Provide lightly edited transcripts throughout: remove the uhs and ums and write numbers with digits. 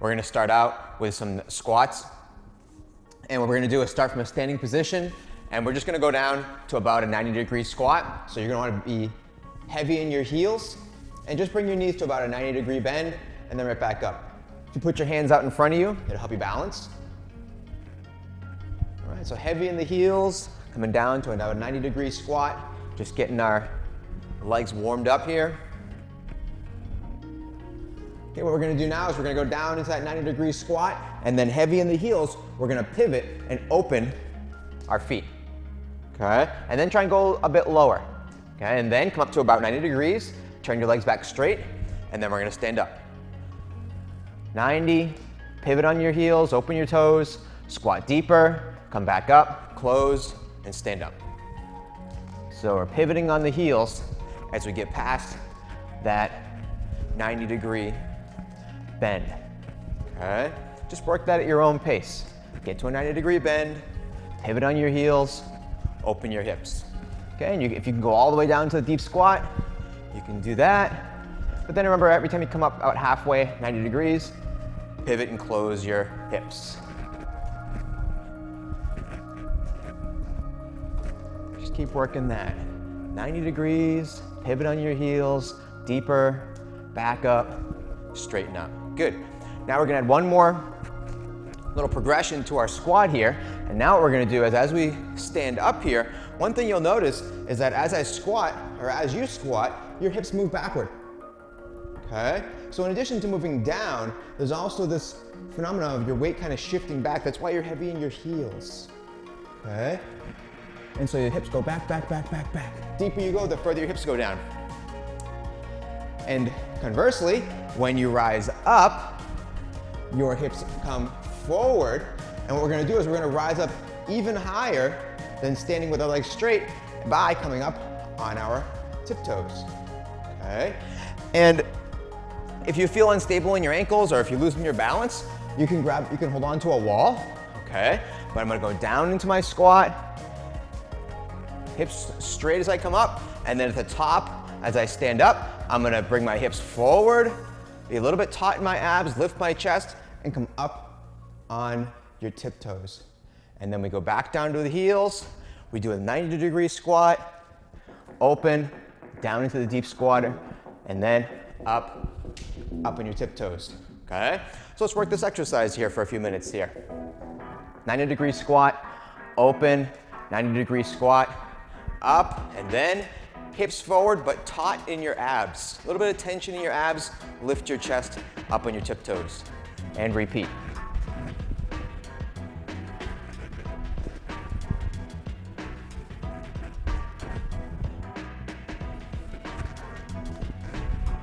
We're gonna start out with some squats. And what we're gonna do is start from a standing position, and we're just gonna go down to about a 90-degree squat. So you're gonna wanna be heavy in your heels, and just bring your knees to about a 90-degree bend, and then right back up. If you put your hands out in front of you, it'll help you balance. All right, so heavy in the heels, coming down to another 90-degree squat, just getting our legs warmed up here. Okay, what we're gonna do now is we're gonna go down into that 90-degree squat, and then heavy in the heels, we're gonna pivot and open our feet, okay? And then try and go a bit lower, okay? And then come up to about 90 degrees, turn your legs back straight, and then we're gonna stand up. 90, pivot on your heels, open your toes, squat deeper, come back up, close, and stand up. So we're pivoting on the heels as we get past that 90-degree bend, okay? Just work that at your own pace. Get to a 90-degree bend, pivot on your heels, open your hips, okay? And if you can go all the way down to the deep squat, you can do that. But then remember, every time you come up out halfway, 90 degrees, pivot and close your hips. Just keep working that. 90 degrees, pivot on your heels, deeper, back up, straighten up. Good. Now we're gonna add one more little progression to our squat here. And now what we're gonna do is as we stand up here, one thing you'll notice is that as I squat, or as you squat, your hips move backward, okay? So in addition to moving down, there's also this phenomenon of your weight kind of shifting back. That's why you're heavy in your heels, okay? And so your hips go back, back, back, back, back. Deeper you go, the further your hips go down. And conversely, when you rise up, your hips come forward. And what we're gonna do is we're gonna rise up even higher than standing with our legs straight by coming up on our tiptoes, okay? And if you feel unstable in your ankles or if you're losing your balance, you can hold on to a wall, okay? But I'm gonna go down into my squat, hips straight as I come up, and then at the top, as I stand up, I'm gonna bring my hips forward, be a little bit taut in my abs, lift my chest, and come up on your tiptoes. And then we go back down to the heels, we do a 90-degree squat, open, down into the deep squat, and then up on your tiptoes, okay? So let's work this exercise here for a few minutes here. 90-degree squat, open, 90-degree squat, up, and then hips forward, but taut in your abs. A little bit of tension in your abs, lift your chest up on your tiptoes, and repeat.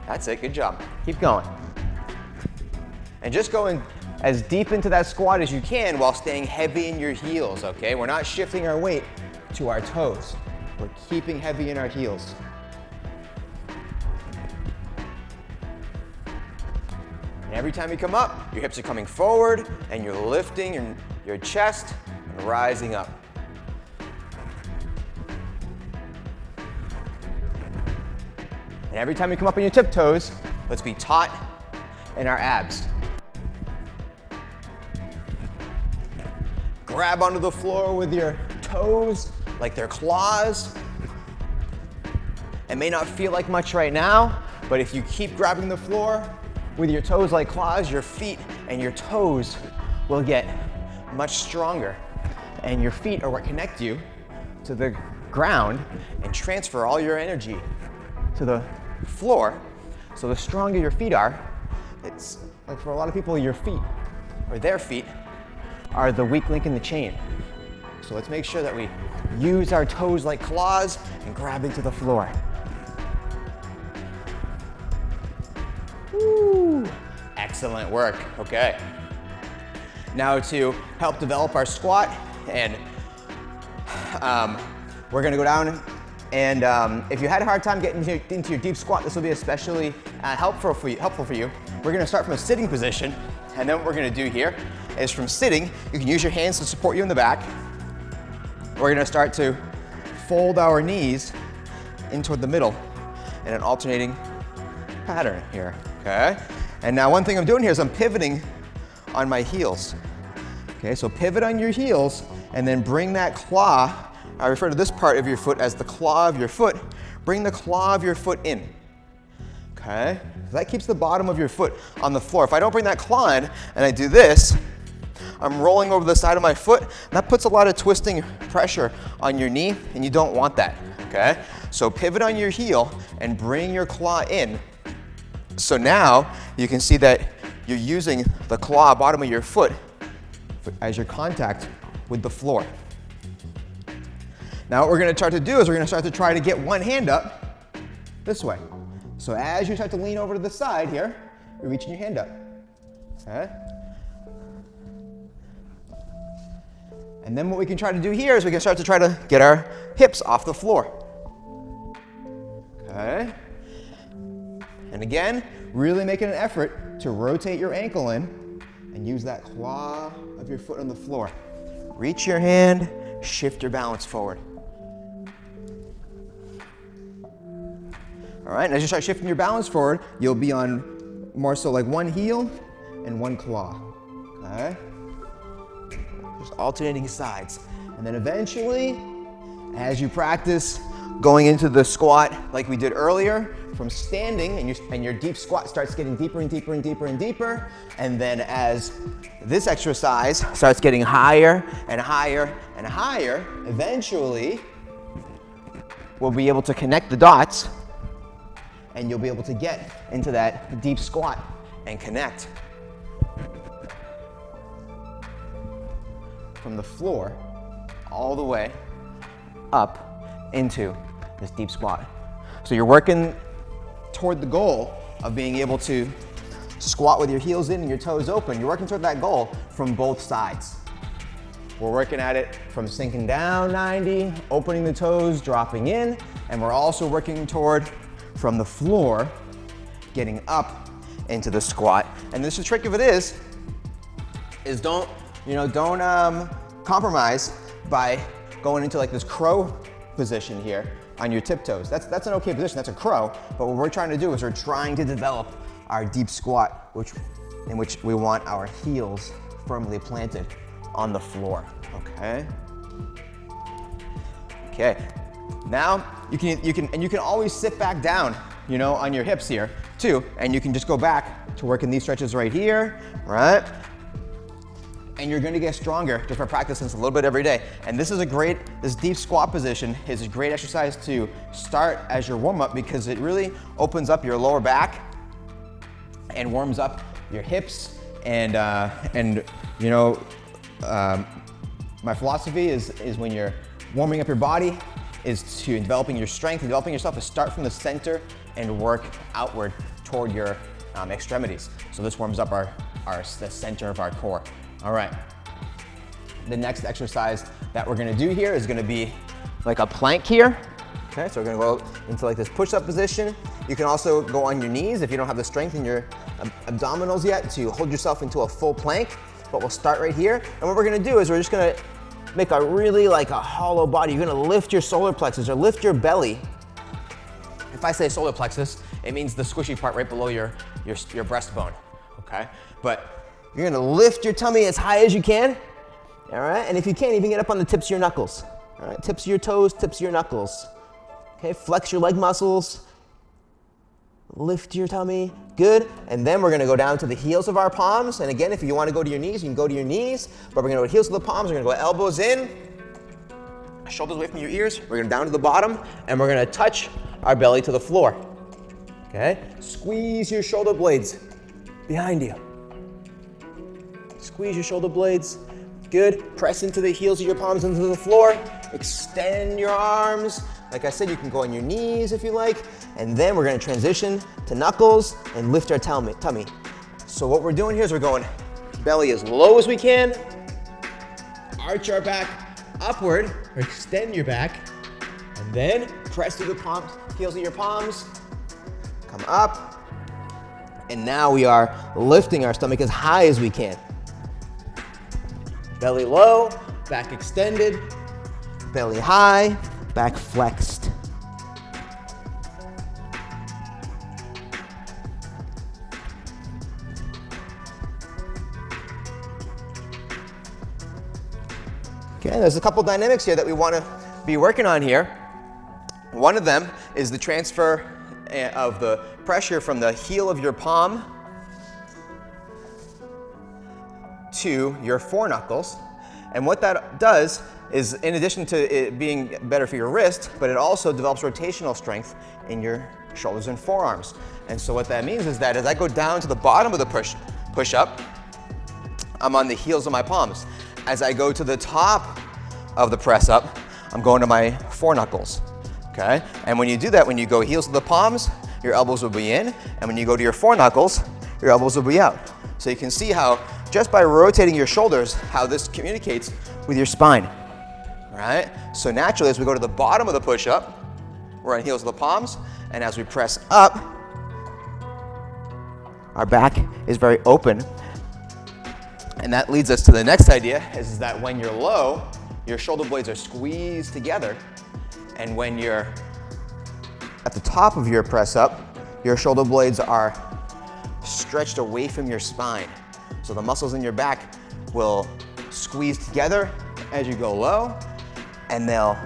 That's it, good job. Keep going. And just going as deep into that squat as you can while staying heavy in your heels, okay? We're not shifting our weight to our toes. We're keeping heavy in our heels. And every time you come up, your hips are coming forward and you're lifting your chest and rising up. And every time you come up on your tiptoes, let's be taut in our abs. Grab onto the floor with your toes like they're claws. It may not feel like much right now, but if you keep grabbing the floor with your toes like claws, your feet and your toes will get much stronger. And your feet are what connect you to the ground and transfer all your energy to the floor. So the stronger your feet are, it's like for a lot of people, your feet or their feet are the weak link in the chain. So let's make sure that we use our toes like claws and grab into the floor. Woo. Excellent work, okay. Now to help develop our squat, and we're gonna go down, and if you had a hard time getting into your deep squat, this will be especially helpful for you. We're gonna start from a sitting position, and then what we're gonna do here is from sitting, you can use your hands to support you in the back. We're gonna start to fold our knees in toward the middle in an alternating pattern here, okay? And now one thing I'm doing here is I'm pivoting on my heels. Okay, so pivot on your heels and then bring that claw. I refer to this part of your foot as the claw of your foot. Bring the claw of your foot in. Okay, so that keeps the bottom of your foot on the floor. If I don't bring that claw in and I do this, I'm rolling over the side of my foot. That puts a lot of twisting pressure on your knee, and you don't want that, okay? So pivot on your heel and bring your claw in. So now you can see that you're using the claw, bottom of your foot, as your contact with the floor. Now what we're gonna start to do is we're gonna start to try to get one hand up this way. So as you start to lean over to the side here, you're reaching your hand up, okay? And then what we can try to do here is we can start to try to get our hips off the floor. Okay? And again, really making an effort to rotate your ankle in and use that claw of your foot on the floor. Reach your hand, shift your balance forward. All right, and as you start shifting your balance forward, you'll be on more so like one heel and one claw. Okay? Just alternating sides. And then eventually, as you practice going into the squat like we did earlier, from standing, and your deep squat starts getting deeper and deeper and deeper and deeper, and then as this exercise starts getting higher and higher and higher, eventually we'll be able to connect the dots and you'll be able to get into that deep squat and connect from the floor all the way up into this deep squat. So you're working toward the goal of being able to squat with your heels in and your toes open. You're working toward that goal from both sides. We're working at it from sinking down 90, opening the toes, dropping in, and we're also working toward from the floor, getting up into the squat. And this, the trick of it is don't compromise by going into like this crow position here on your tiptoes. That's an okay position, that's a crow, but what we're trying to do is we're trying to develop our deep squat, in which we want our heels firmly planted on the floor, okay? Okay, now you can always sit back down, on your hips here too, and you can just go back to working these stretches right here, right? And you're gonna get stronger just by practicing this a little bit every day. And this deep squat position is a great exercise to start as your warm-up because it really opens up your lower back and warms up your hips. And my philosophy is when you're warming up your body is to developing your strength and developing yourself is start from the center and work outward toward your extremities. So this warms up the center of our core. All right, the next exercise that we're gonna do here is gonna be like a plank here. Okay, so we're gonna go into like this push-up position. You can also go on your knees if you don't have the strength in your abdominals yet to hold yourself into a full plank, but we'll start right here. And what we're gonna do is we're just gonna make a really like a hollow body. You're gonna lift your solar plexus or lift your belly. If I say solar plexus, it means the squishy part right below your breastbone, okay? But you're gonna lift your tummy as high as you can, all right? And if you can, even get up on the tips of your knuckles, all right? Tips of your toes, tips of your knuckles. Okay, flex your leg muscles, lift your tummy, good. And then we're gonna go down to the heels of our palms. And again, if you wanna go to your knees, you can go to your knees, but we're gonna go heels of the palms, we're gonna go elbows in, shoulders away from your ears, we're gonna down to the bottom, and we're gonna touch our belly to the floor, okay? Squeeze your shoulder blades behind you. Squeeze your shoulder blades, good. Press into the heels of your palms into the floor, extend your arms. Like I said, you can go on your knees if you like, and then we're gonna transition to knuckles and lift our tummy. So what we're doing here is we're going belly as low as we can, arch our back upward, or extend your back, and then press through the palms, heels of your palms, come up, and now we are lifting our stomach as high as we can. Belly low, back extended, belly high, back flexed. Okay, there's a couple dynamics here that we want to be working on here. One of them is the transfer of the pressure from the heel of your palm to your foreknuckles. And what that does is, in addition to it being better for your wrist, but it also develops rotational strength in your shoulders and forearms. And so what that means is that as I go down to the bottom of the push-up, I'm on the heels of my palms. As I go to the top of the press-up, I'm going to my foreknuckles, okay? And when you do that, when you go heels to the palms, your elbows will be in, and when you go to your foreknuckles, your elbows will be out. So you can see how, just by rotating your shoulders, how this communicates with your spine, right? So naturally, as we go to the bottom of the push-up, we're on heels of the palms, and as we press up, our back is very open. And that leads us to the next idea, is that when you're low, your shoulder blades are squeezed together, and when you're at the top of your press up, your shoulder blades are stretched away from your spine. So the muscles in your back will squeeze together as you go low, and they'll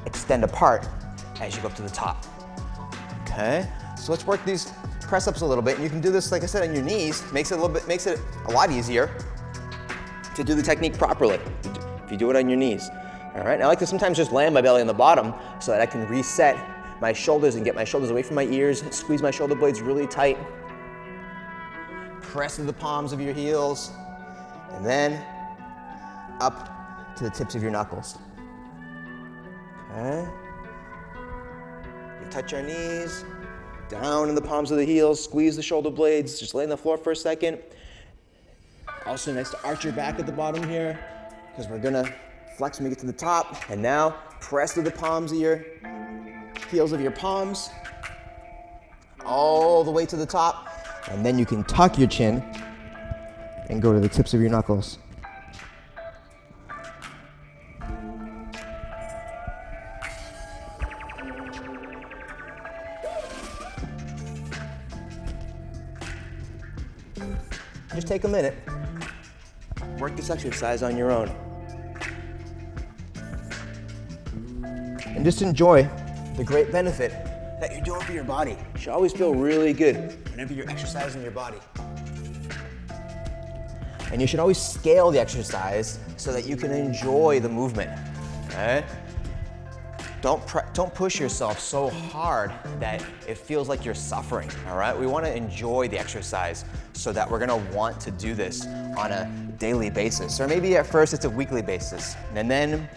extend apart as you go up to the top. Okay, so let's work these press ups a little bit. And you can do this, like I said, on your knees. Makes it a lot easier to do the technique properly if you do it on your knees. All right, and I like to sometimes just land my belly on the bottom so that I can reset my shoulders and get my shoulders away from my ears, squeeze my shoulder blades really tight. Press to the palms of your heels, and then up to the tips of your knuckles. Okay. You touch your knees, down in the palms of the heels, squeeze the shoulder blades, just lay on the floor for a second. Also nice to arch your back at the bottom here, because we're gonna flex when we get to the top. And now press to the palms of your heels of your palms, all the way to the top. And then you can tuck your chin and go to the tips of your knuckles. Just take a minute. Work this exercise on your own. And just enjoy the great benefit that you're doing for your body. You should always feel really good whenever you're exercising your body. And you should always scale the exercise so that you can enjoy the movement, okay? Don't push yourself so hard that it feels like you're suffering, all right? We want to enjoy the exercise so that we're going to want to do this on a daily basis. Or maybe at first it's a weekly basis. And then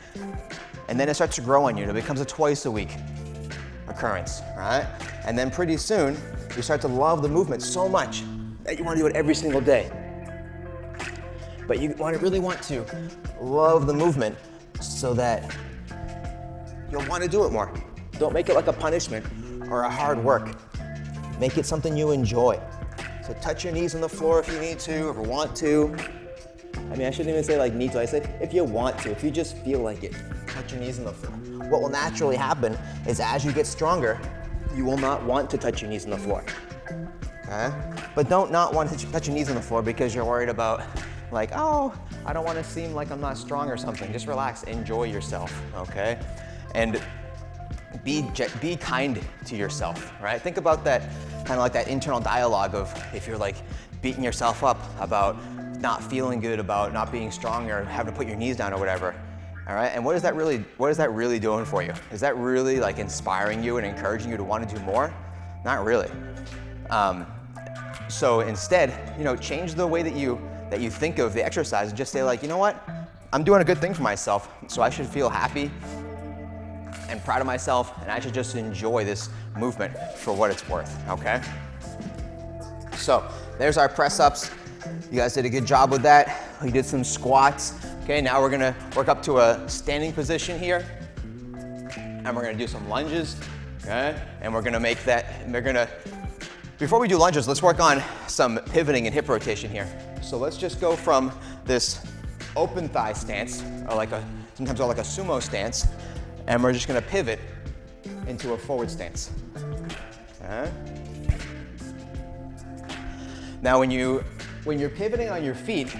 it starts to grow on you. It becomes a twice a week occurrence, right? And then pretty soon, you start to love the movement so much that you want to do it every single day. But you really want to love the movement so that you'll want to do it more. Don't make it like a punishment or a hard work. Make it something you enjoy. So touch your knees on the floor if you need to, or want to. I mean, I shouldn't even say like need to. I said if you want to, if you just feel like it, touch your knees on the floor. What will naturally happen is as you get stronger, you will not want to touch your knees on the floor. Okay? But don't not want to touch your knees on the floor because you're worried about like, oh, I don't want to seem like I'm not strong or something. Just relax, enjoy yourself, okay? And be kind to yourself, right? Think about that, kind of like that internal dialogue of if you're like beating yourself up about not feeling good, about not being strong or having to put your knees down or whatever, all right? And what is that really doing for you? Is that really like inspiring you and encouraging you to want to do more? Not really. So instead, change the way that you think of the exercise and just say like, you know what? I'm doing a good thing for myself, so I should feel happy and proud of myself, and I should just enjoy this movement for what it's worth, okay? So there's our press ups. You guys did a good job with that. We did some squats. Okay, now we're gonna work up to a standing position here, and we're gonna do some lunges, okay? And we're gonna make that, before we do lunges, let's work on some pivoting and hip rotation here. So let's just go from this open thigh stance, or sometimes called like a sumo stance, and we're just gonna pivot into a forward stance. Okay. Now when you're pivoting on your feet,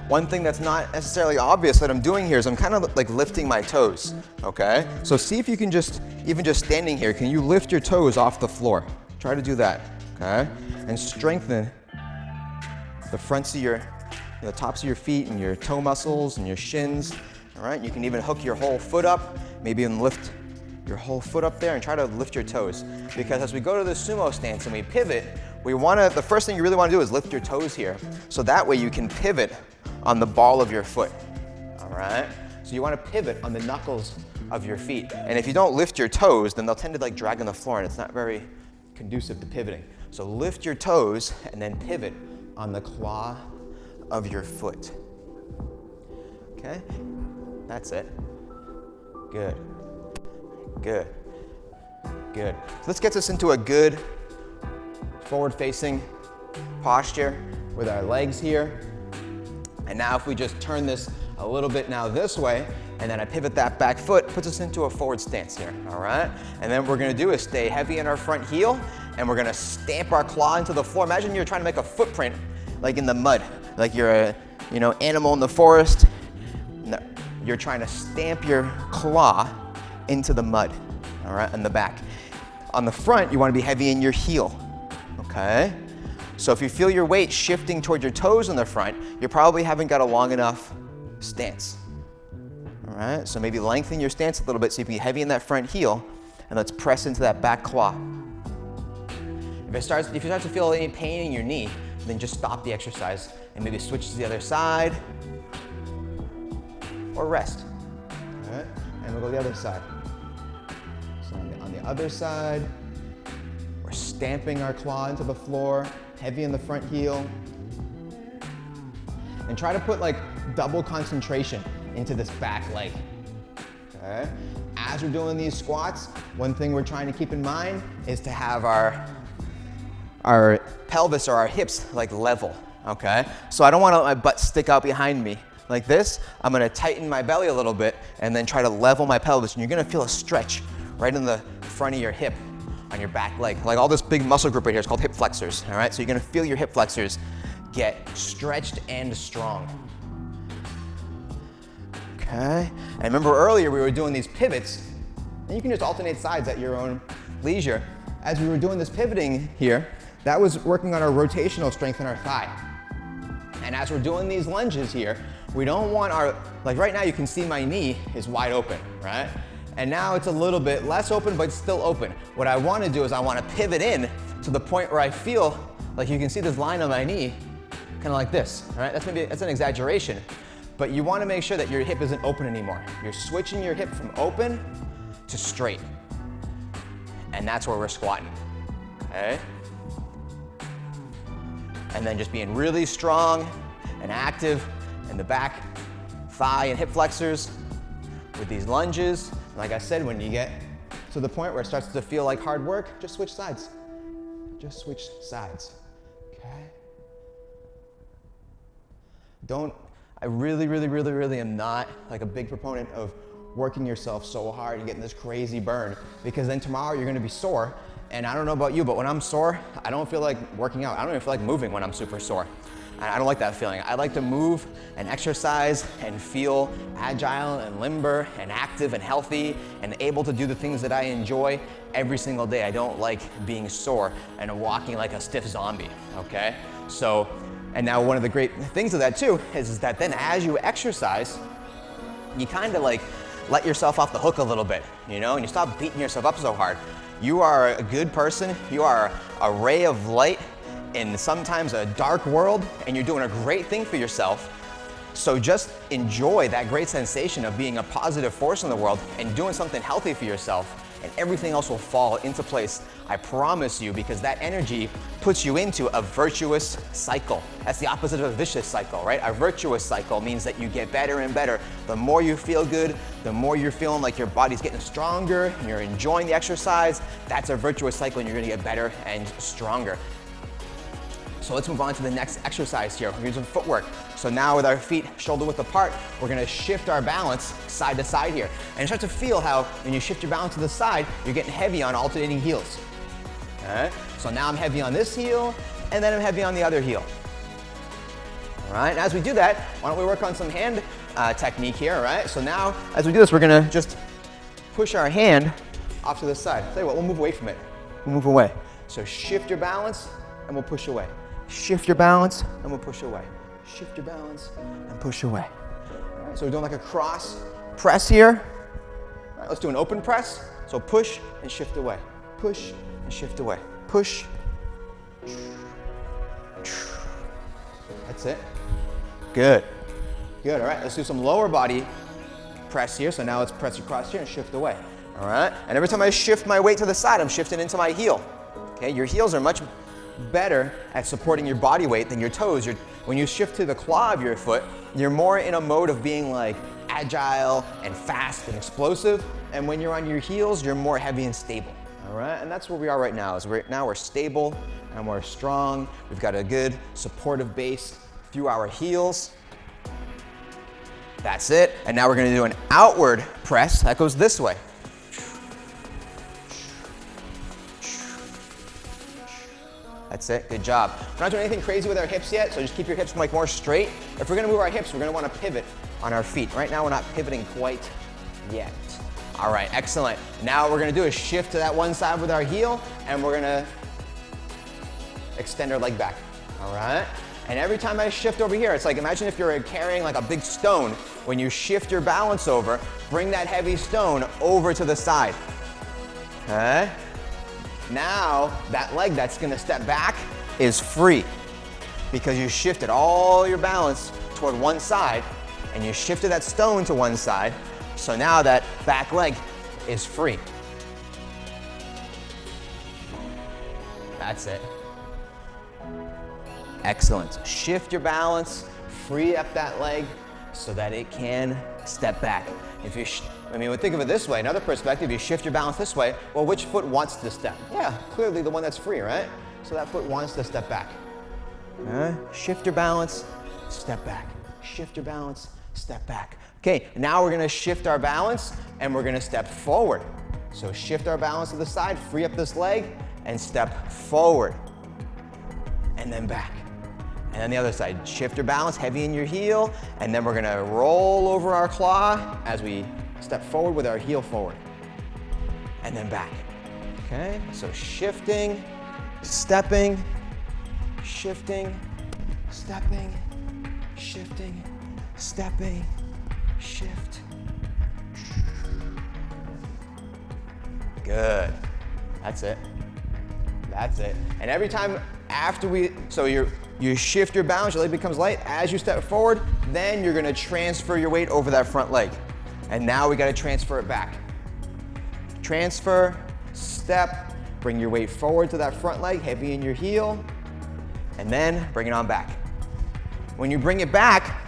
one thing that's not necessarily obvious that I'm doing here is I'm kind of like lifting my toes, okay? So see if you can just, even just standing here, can you lift your toes off the floor? Try to do that, okay? And strengthen the fronts of your, the tops of your feet and your toe muscles and your shins, all right? You can even hook your whole foot up, maybe even lift your whole foot up there and try to lift your toes. Because as we go to the sumo stance and we pivot, the first thing you really want to do is lift your toes here. So that way you can pivot on the ball of your foot, all right? So you want to pivot on the knuckles of your feet. And if you don't lift your toes, then they'll tend to like drag on the floor and it's not very conducive to pivoting. So lift your toes and then pivot on the claw of your foot. Okay, that's it. Good, good, good. So let's get this into a good forward-facing posture with our legs here. And now if we just turn this a little bit now this way, and then I pivot that back foot, puts us into a forward stance here, all right? And then what we're gonna do is stay heavy in our front heel, and we're gonna stamp our claw into the floor. Imagine you're trying to make a footprint like in the mud, like you're a animal in the forest. No, you're trying to stamp your claw into the mud, all right, on the back. On the front, you wanna be heavy in your heel, okay? So if you feel your weight shifting toward your toes in the front, you probably haven't got a long enough stance. All right, so maybe lengthen your stance a little bit so you can be heavy in that front heel, and let's press into that back claw. If you start to feel any pain in your knee, then just stop the exercise and maybe switch to the other side or rest. All right, and we'll go the other side. So on the other side, we're stamping our claw into the floor, heavy in the front heel. And try to put like double concentration into this back leg, okay? As we're doing these squats, one thing we're trying to keep in mind is to have our pelvis or our hips like level, okay? So I don't wanna let my butt stick out behind me like this. I'm gonna tighten my belly a little bit and then try to level my pelvis. And you're gonna feel a stretch right in the front of your hip on your back leg. Like all this big muscle group right here is called hip flexors, all right? So you're gonna feel your hip flexors get stretched and strong. Okay, and remember earlier we were doing these pivots, and you can just alternate sides at your own leisure. As we were doing this pivoting here, that was working on our rotational strength in our thigh. And as we're doing these lunges here, we don't want like right now you can see my knee is wide open, right? And now it's a little bit less open, but it's still open. What I wanna do is I wanna pivot in to the point where I feel like you can see this line on my knee, kind of like this, right? That's an exaggeration, but you want to make sure that your hip isn't open anymore. You're switching your hip from open to straight, and that's where we're squatting, okay? And then just being really strong and active in the back thigh and hip flexors with these lunges. Like I said, when you get to the point where it starts to feel like hard work, just switch sides. Just switch sides, okay? I really am not like a big proponent of working yourself so hard and getting this crazy burn, because then tomorrow you're gonna be sore. And I don't know about you, but when I'm sore, I don't feel like working out. I don't even feel like moving when I'm super sore. I don't like that feeling. I like to move and exercise and feel agile and limber and active and healthy and able to do the things that I enjoy every single day. I don't like being sore and walking like a stiff zombie, okay? So, and now one of the great things of that too is that then as you exercise, you kind of like let yourself off the hook a little bit, you know, and you stop beating yourself up so hard. You are a good person. You are a ray of light in sometimes a dark world, and you're doing a great thing for yourself. So just enjoy that great sensation of being a positive force in the world and doing something healthy for yourself, and everything else will fall into place. I promise you, because that energy puts you into a virtuous cycle. That's the opposite of a vicious cycle, right? A virtuous cycle means that you get better and better. The more you feel good, the more you're feeling like your body's getting stronger and you're enjoying the exercise. That's a virtuous cycle, and you're gonna get better and stronger. So let's move on to the next exercise here. We're gonna do some footwork. So now with our feet shoulder width apart, we're gonna shift our balance side to side here. And you start to feel how when you shift your balance to the side, you're getting heavy on alternating heels. All right? So now I'm heavy on this heel, and then I'm heavy on the other heel. All right, and as we do that, why don't we work on some hand technique here, all right? So now, as we do this, we're gonna just push our hand off to the side. Tell you what, we'll move away from it. We'll move away. So shift your balance, and we'll push away. Shift your balance, and we'll push away. Shift your balance, and push away. All right, so we're doing like a cross press here. All right, let's do an open press. So push and shift away. Push and shift away. Push. That's it. Good. Good, all right, let's do some lower body press here. So now let's press across here and shift away. All right, and every time I shift my weight to the side, I'm shifting into my heel. Okay, your heels are much better at supporting your body weight than your toes. When you shift to the claw of your foot, you're more in a mode of being like agile and fast and explosive. And when you're on your heels, you're more heavy and stable. All right, and that's where we are right now. We're stable and we're strong. We've got a good supportive base through our heels. That's it. And now we're gonna do an outward press that goes this way. That's it, good job. We're not doing anything crazy with our hips yet, so just keep your hips like more straight. If we're gonna move our hips, we're gonna wanna pivot on our feet. Right now, we're not pivoting quite yet. All right, excellent. Now what we're gonna do is shift to that one side with our heel, and we're gonna extend our leg back, all right? And every time I shift over here, it's like, imagine if you're carrying like a big stone. When you shift your balance over, bring that heavy stone over to the side, okay? Now, that leg that's gonna step back is free because you shifted all your balance toward one side and you shifted that stone to one side. So now that back leg is free. That's it. Excellent. Shift your balance, free up that leg so that it can step back. If you, think of it this way, another perspective, you shift your balance this way, well, which foot wants to step? Yeah, clearly the one that's free, right? So that foot wants to step back. Shift your balance, step back. Shift your balance, step back. Okay, now we're gonna shift our balance and we're gonna step forward. So shift our balance to the side, free up this leg, and step forward. And then back. And then the other side, shift your balance, heavy in your heel, and then we're gonna roll over our claw as we step forward with our heel forward. And then back. Okay, so shifting, stepping, shifting, stepping, shifting, stepping, shift. Good. That's it. That's it. And every time after you shift your balance, your leg becomes light. As you step forward, then you're gonna transfer your weight over that front leg. And now we gotta transfer it back. Transfer, step, bring your weight forward to that front leg, heavy in your heel, and then bring it on back. When you bring it back,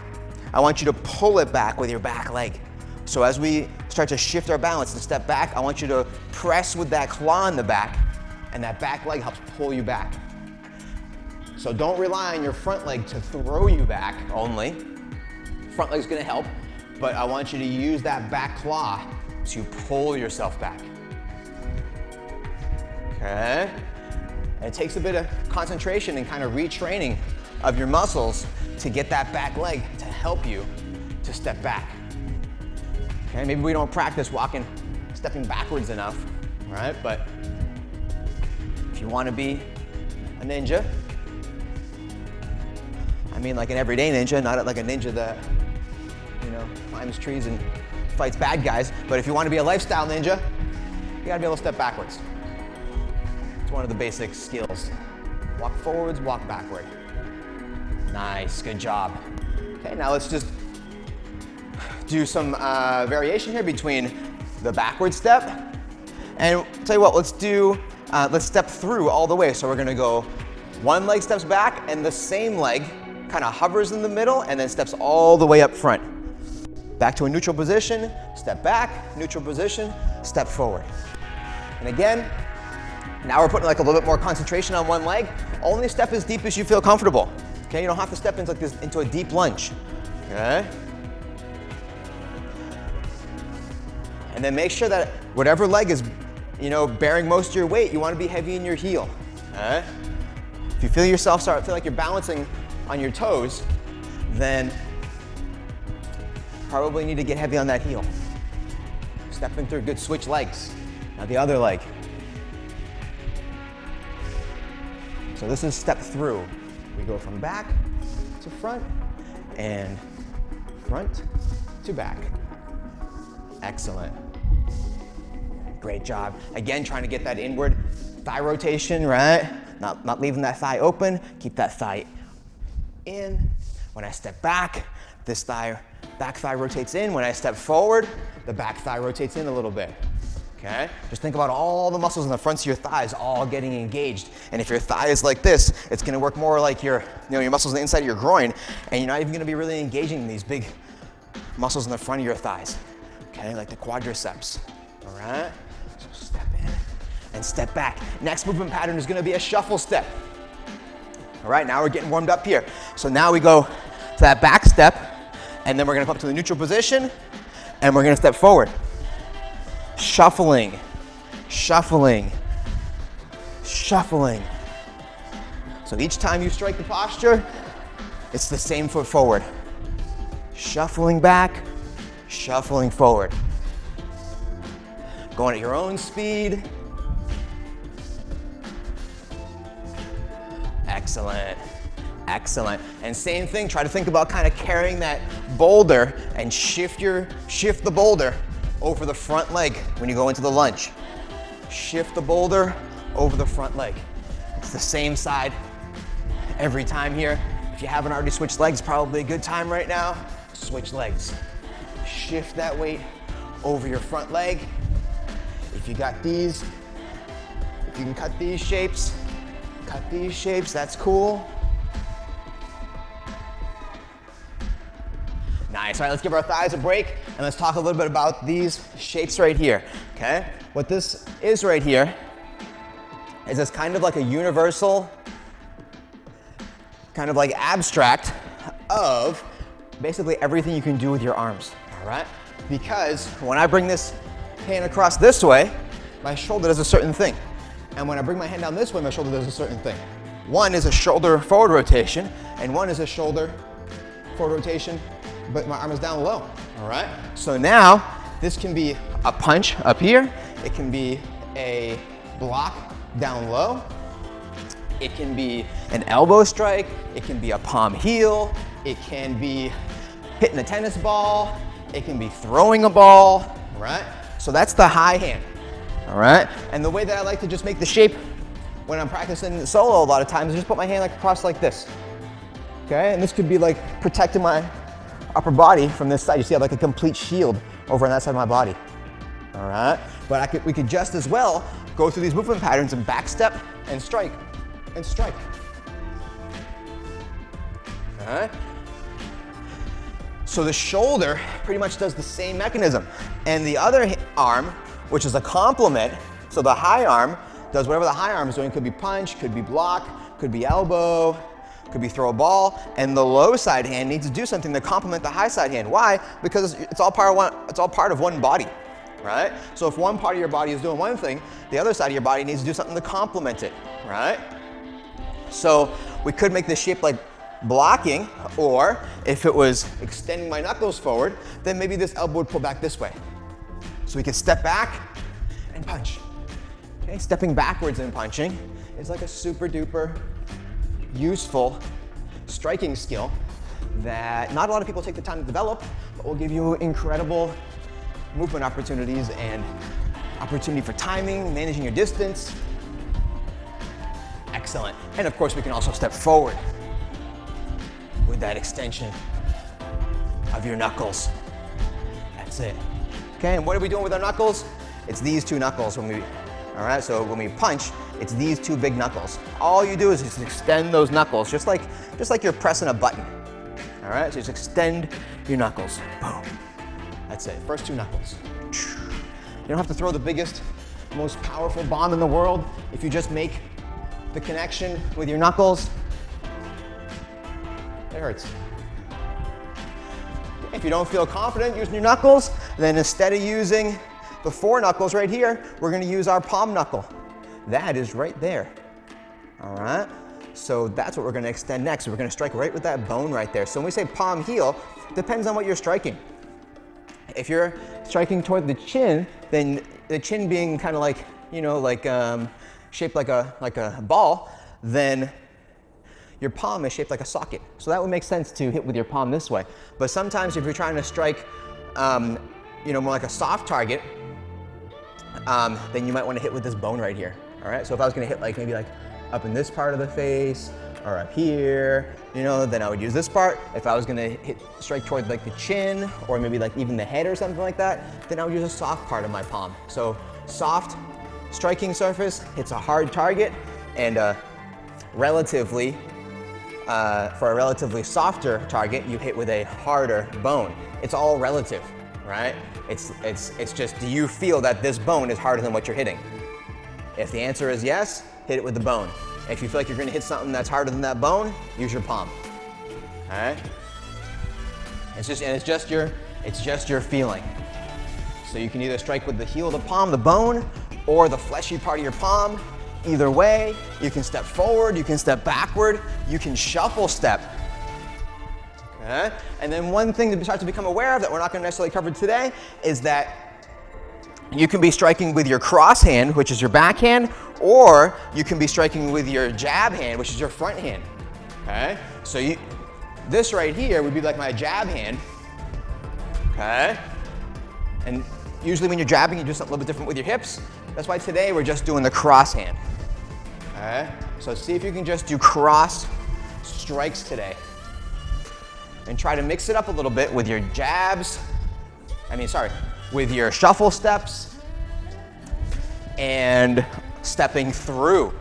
I want you to pull it back with your back leg. So as we start to shift our balance and step back, I want you to press with that claw in the back, and that back leg helps pull you back. So don't rely on your front leg to throw you back only. Front leg's gonna help, but I want you to use that back claw to pull yourself back. Okay? And it takes a bit of concentration and kind of retraining of your muscles to get that back leg to help you to step back. Okay, maybe we don't practice stepping backwards enough, right? But if you want to be a ninja, I mean like an everyday ninja, not like a ninja that, climbs trees and fights bad guys. But if you want to be a lifestyle ninja, you gotta be able to step backwards. It's one of the basic skills. Walk forwards, walk backward. Nice, good job. Okay, now let's just do some variation here between the backward step. And I'll tell you what, let's step through all the way. So we're gonna go, one leg steps back and the same leg kind of hovers in the middle and then steps all the way up front. Back to a neutral position, step back, neutral position, step forward. And again, now we're putting like a little bit more concentration on one leg. Only step as deep as you feel comfortable. Okay, you don't have to step into a deep lunge. Okay? And then make sure that whatever leg is, bearing most of your weight, you want to be heavy in your heel. Okay? If you feel yourself feel like you're balancing on your toes, then probably need to get heavy on that heel. Stepping through, good switch legs. Now the other leg. So this is step through. We go from back to front and front to back. Excellent. Great job. Again, trying to get that inward thigh rotation, right? Not leaving that thigh open. Keep that thigh in. When I step back, this back thigh rotates in. When I step forward, the back thigh rotates in a little bit. Okay? Just think about all the muscles in the fronts of your thighs all getting engaged. And if your thigh is like this, it's gonna work more like your muscles on the inside of your groin, and you're not even gonna be really engaging these big muscles in the front of your thighs. Okay, like the quadriceps. All right? So step in and step back. Next movement pattern is gonna be a shuffle step. All right, now we're getting warmed up here. So now we go to that back step, and then we're gonna come up to the neutral position, and we're gonna step forward. Shuffling, shuffling, shuffling. So each time you strike the posture, it's the same foot forward. Shuffling back, shuffling forward. Going at your own speed. Excellent, excellent. And same thing, try to think about kind of carrying that boulder and shift the boulder over the front leg when you go into the lunge. Shift the boulder over the front leg. It's the same side every time here. If you haven't already switched legs, probably a good time right now. Switch legs. Shift that weight over your front leg. If you got these, if you can cut these shapes, that's cool. Nice. All right, let's give our thighs a break and let's talk a little bit about these shapes right here, okay? What this is right here is this kind of like a universal, kind of like abstract of basically everything you can do with your arms, all right? Because when I bring this hand across this way, my shoulder does a certain thing. And when I bring my hand down this way, my shoulder does a certain thing. One is a shoulder forward rotation, and one is a shoulder forward rotation, but my arm is down low, all right? So now, this can be a punch up here. It can be a block down low. It can be an elbow strike. It can be a palm heel. It can be hitting a tennis ball. It can be throwing a ball, all right? So that's the high hand, all right? And the way that I like to just make the shape when I'm practicing solo a lot of times is just put my hand like across like this, okay? And this could be like protecting my upper body from this side. You see I have like a complete shield over on that side of my body, all right? But we could just as well go through these movement patterns and back step and strike and strike, all right? So the shoulder pretty much does the same mechanism. And the other arm, which is a complement, so the high arm does whatever the high arm is doing. Could be punch, could be block, could be elbow, could be throw a ball, and the low side hand needs to do something to complement the high side hand. Why? Because it's all part of one body, right? So if one part of your body is doing one thing, the other side of your body needs to do something to complement it, right? So we could make this shape like blocking, or if it was extending my knuckles forward, then maybe this elbow would pull back this way. So we can step back and punch. Okay, stepping backwards and punching is like a super duper useful striking skill that not a lot of people take the time to develop, but will give you incredible movement opportunities and opportunity for timing, managing your distance. Excellent. And of course, we can also step forward with that extension of your knuckles. That's it. Okay, and what are we doing with our knuckles? It's these two knuckles all right? So when we punch, it's these two big knuckles. All you do is just extend those knuckles, just like you're pressing a button. All right, so just extend your knuckles. Boom. That's it, first two knuckles. You don't have to throw the biggest, most powerful bomb in the world. If you just make the connection with your knuckles, it hurts. If you don't feel confident using your knuckles, then instead of using the four knuckles right here, we're gonna use our palm knuckle. That is right there, all right? So that's what we're gonna extend next. We're gonna strike right with that bone right there. So when we say palm heel, depends on what you're striking. If you're striking toward the chin, then the chin being kind of like, you know, like shaped like a ball, then your palm is shaped like a socket. So that would make sense to hit with your palm this way. But sometimes if you're trying to strike, you know, more like a soft target, then you might want to hit with this bone right here. All right. So if I was going to hit like maybe like up in this part of the face or up here, you know, then I would use this part. If I was going to strike toward like the chin or maybe like even the head or something like that, then I would use a soft part of my palm. So soft striking surface, it's a hard target, and relatively, for a relatively softer target, you hit with a harder bone. It's all relative, right? It's just, do you feel that this bone is harder than what you're hitting? If the answer is yes, hit it with the bone. If you feel like you're gonna hit something that's harder than that bone, use your palm, all right? It's just your feeling. So you can either strike with the heel of the palm, the bone, or the fleshy part of your palm. Either way, you can step forward, you can step backward, you can shuffle step. Okay? And then one thing to start to become aware of that we're not going to necessarily cover today is that you can be striking with your cross hand, which is your backhand, or you can be striking with your jab hand, which is your front hand. Okay? So this right here would be like my jab hand. Okay? And usually when you're jabbing, you do something a little bit different with your hips. That's why today we're just doing the cross hand. Okay? So see if you can just do cross strikes today. And try to mix it up a little bit with your jabs. With your shuffle steps and stepping through.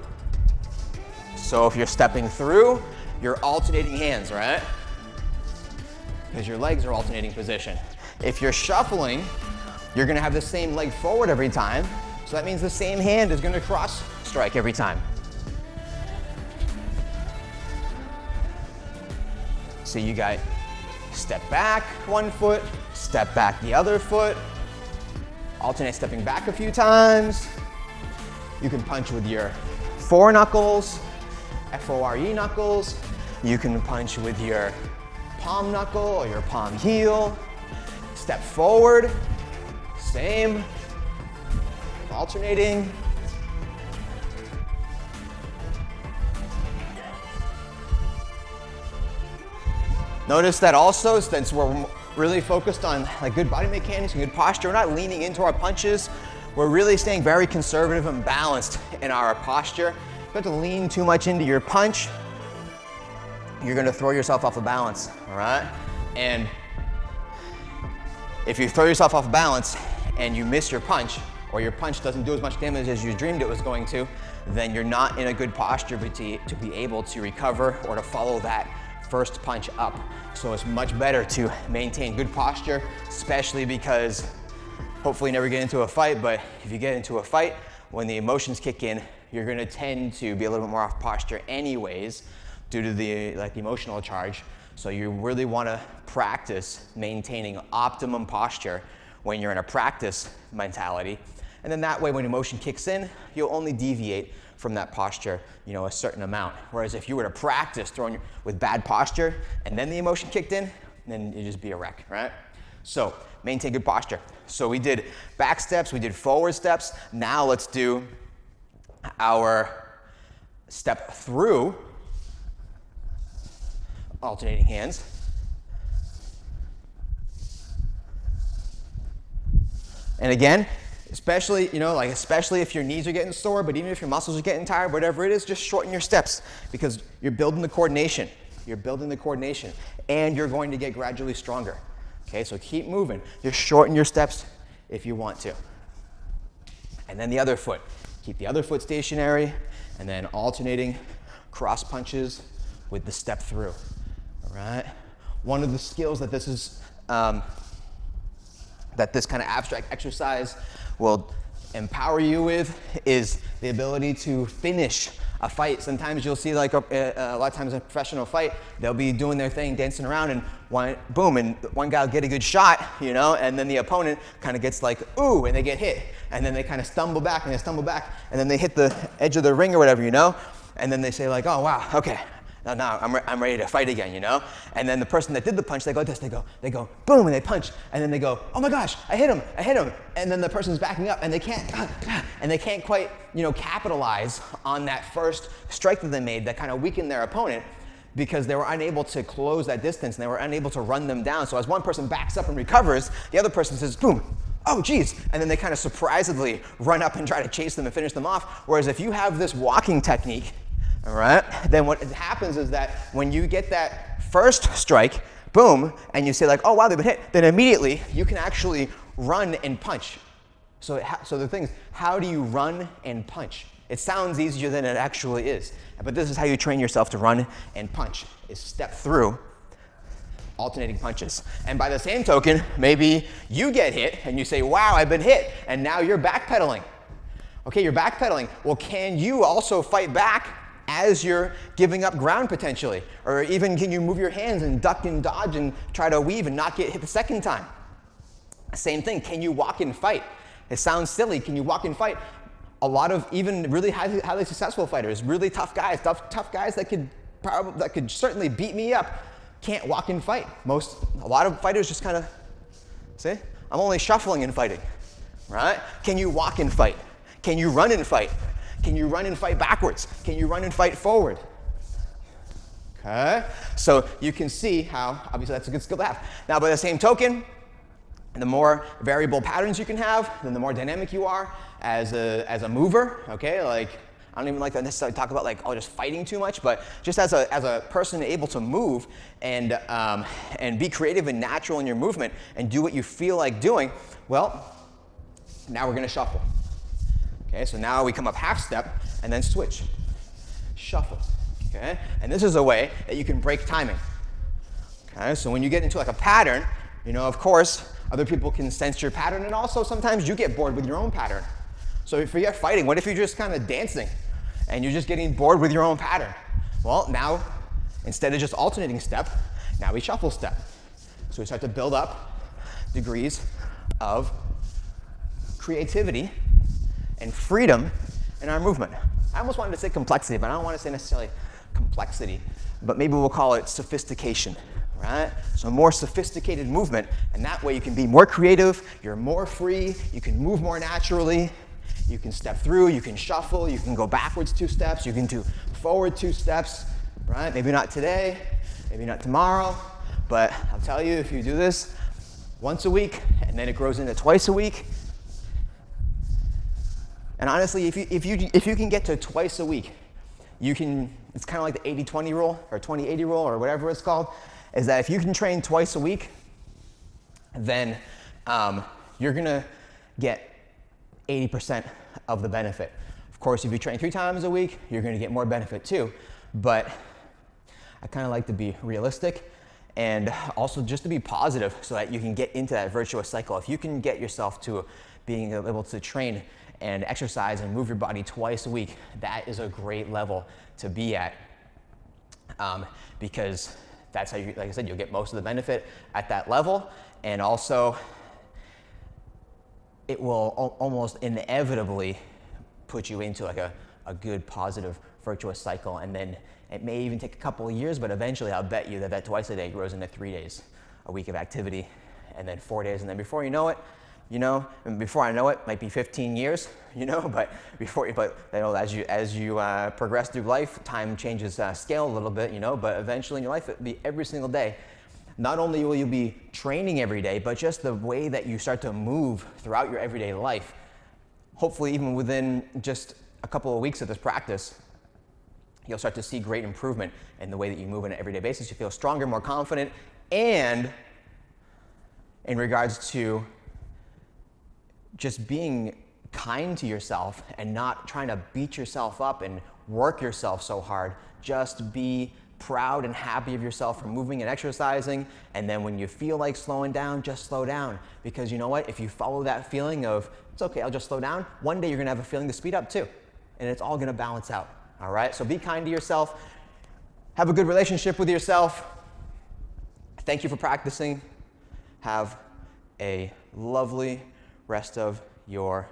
So if you're stepping through, you're alternating hands, right? Because your legs are alternating position. If you're shuffling, you're gonna have the same leg forward every time. So that means the same hand is gonna cross strike every time. So you got step back one foot, step back the other foot, alternate stepping back a few times. You can punch with your fore knuckles, F-O-R-E knuckles. You can punch with your palm knuckle or your palm heel. Step forward, same, alternating. Notice that also, since we're really focused on like good body mechanics and good posture, we're not leaning into our punches. We're really staying very conservative and balanced in our posture. If you have to lean too much into your punch, you're gonna throw yourself off of balance, all right? And if you throw yourself off balance and you miss your punch, or your punch doesn't do as much damage as you dreamed it was going to, then you're not in a good posture to be able to recover or to follow that first punch up. So it's much better to maintain good posture, especially because hopefully you never get into a fight, but if you get into a fight, when the emotions kick in, you're gonna tend to be a little bit more off posture anyways due to the emotional charge. So you really wanna practice maintaining optimum posture when you're in a practice mentality. And then that way when emotion kicks in, you'll only deviate from that posture, you know, a certain amount. Whereas if you were to practice throwing with bad posture and then the emotion kicked in, then you'd just be a wreck, right? So maintain good posture. So we did back steps, we did forward steps. Now let's do our step through, alternating hands. And again, especially, you know, like especially if your knees are getting sore, but even if your muscles are getting tired, whatever it is, just shorten your steps because you're building the coordination. You're building the coordination and you're going to get gradually stronger. Okay, so keep moving. Just shorten your steps if you want to. And then the other foot. Keep the other foot stationary and then alternating cross punches with the step through. All right. One of the skills that this is, that this kind of abstract exercise will empower you with is the ability to finish a fight. Sometimes you'll see like a lot of times in a professional fight, they'll be doing their thing, dancing around, and one guy will get a good shot, you know, and then the opponent kind of gets like, ooh, and they get hit. And then they kind of stumble back and they stumble back and then they hit the edge of the ring or whatever, you know. and then they say like, oh wow, okay, now I'm ready to fight again, you know? And then the person that did the punch, they go this, they go boom, and they punch, and then they go, oh my gosh, I hit him, and then the person's backing up, and they can't quite, you know, capitalize on that first strike that they made that kind of weakened their opponent, because they were unable to close that distance and they were unable to run them down. So as one person backs up and recovers, the other person says, boom, oh geez, and then they kind of surprisingly run up and try to chase them and finish them off. Whereas if you have this walking technique, all right, then what happens is that when you get that first strike, boom, and you say like, oh wow, they've been hit, then immediately you can actually run and punch. So the thing is, how do you run and punch? It sounds easier than it actually is. But this is how you train yourself to run and punch, is step through alternating punches. And by the same token, maybe you get hit and you say, wow, I've been hit, and now you're backpedaling. Okay, you're backpedaling. Well, can you also fight back as you're giving up ground potentially? Or even can you move your hands and duck and dodge and try to weave and not get hit the second time? Same thing, can you walk and fight? It sounds silly, can you walk and fight? A lot of even really highly successful fighters, really tough guys that could certainly beat me up, can't walk and fight. A lot of fighters just kind of say, I'm only shuffling and fighting, right? Can you walk and fight? Can you run and fight? Can you run and fight backwards? Can you run and fight forward? Okay, so you can see how obviously that's a good skill to have. Now by the same token, the more variable patterns you can have, then the more dynamic you are as a mover, okay? Like, I don't even like to necessarily talk about like, oh, just fighting too much, but just as a person able to move and be creative and natural in your movement and do what you feel like doing, well, now we're gonna shuffle. Okay, so now we come up half step and then switch. Shuffle, okay? And this is a way that you can break timing. Okay, so when you get into like a pattern, you know, of course, other people can sense your pattern, and also sometimes you get bored with your own pattern. So if you're fighting, what if you're just kind of dancing and you're just getting bored with your own pattern? Well, now, instead of just alternating step, now we shuffle step. So we start to build up degrees of creativity and freedom in our movement. I almost wanted to say complexity, but I don't want to say necessarily complexity, but maybe we'll call it sophistication. Right? So more sophisticated movement, and that way you can be more creative, you're more free, you can move more naturally, you can step through, you can shuffle, you can go backwards 2 steps, you can do forward 2 steps, right? Maybe not today, maybe not tomorrow, but I'll tell you, if you do this once a week, and then it grows into twice a week, and honestly, if you can get to twice a week, you can, it's kind of like the 80-20 rule, or 20-80 rule, or whatever it's called, is that if you can train twice a week, then you're gonna get 80% of the benefit. Of course, if you train 3 times a week, you're gonna get more benefit too. But I kind of like to be realistic and also just to be positive so that you can get into that virtuous cycle. If you can get yourself to being able to train and exercise and move your body twice a week, that is a great level to be at, because that's how you, like I said, you'll get most of the benefit at that level, and also it will almost inevitably put you into like a good positive virtuous cycle, and then it may even take a couple of years, but eventually I'll bet you that twice a day grows into 3 days a week of activity, and then 4 days, and then before you know it, you know, and before I know it, might be 15 years, you know, but you know, as you progress through life, time changes scale a little bit, you know, but eventually in your life, it'll be every single day. Not only will you be training every day, but just the way that you start to move throughout your everyday life, hopefully even within just a couple of weeks of this practice, you'll start to see great improvement in the way that you move on an everyday basis. You feel stronger, more confident, and in regards to just being kind to yourself and not trying to beat yourself up and work yourself so hard. Just be proud and happy of yourself for moving and exercising, and then when you feel like slowing down, just slow down. Because you know what? If you follow that feeling of, it's okay, I'll just slow down, one day you're gonna have a feeling to speed up too, and it's all gonna balance out, all right? So be kind to yourself, have a good relationship with yourself. Thank you for practicing. Have a lovely rest of your